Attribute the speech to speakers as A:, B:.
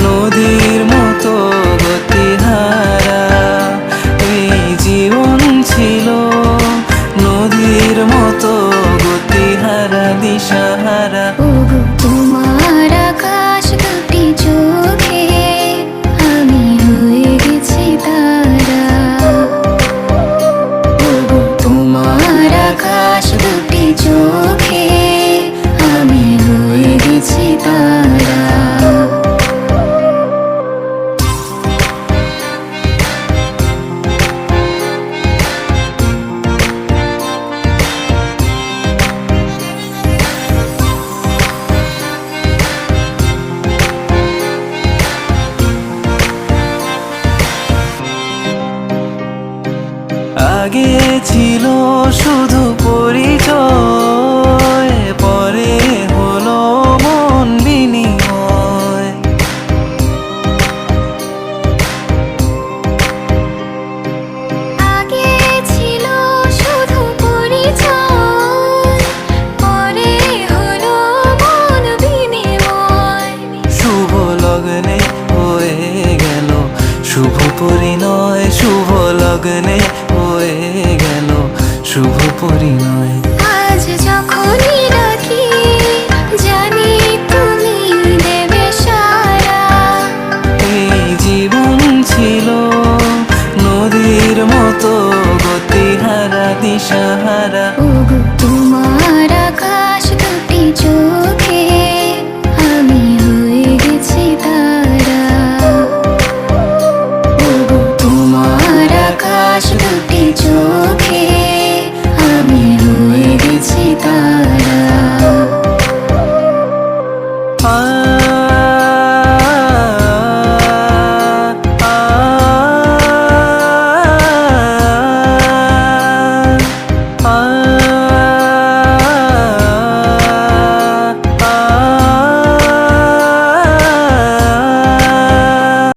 A: নদীর মতো গতিহারা, এই জীবন ছিল নদীর মতো গতিহারা, দিশাহারা।
B: তোমার আকাশ দুটি চোখে আমি হয়ে গেছি তারা। তোমার আকাশ দুটি চোখে আমি হয়ে গেছি তারা।
A: আগে ছিল শুধু পরিচয়, পরে হলো মন বিনিময়।
B: আগে ছিল শুধু পরিচয়, পরে হলো মন বিনিময়।
A: শুভ লগ্নে হয়ে গেল শুভ পরিণয়, শুভ লগ্নে হয়ে গেল শুভ পরিণয়।
B: আজ যখনই ডাকি জানি তুমি দেবে সাড়া।
A: এই জীবন ছিল নদীর মতো গতিহারা, দিশাহারা।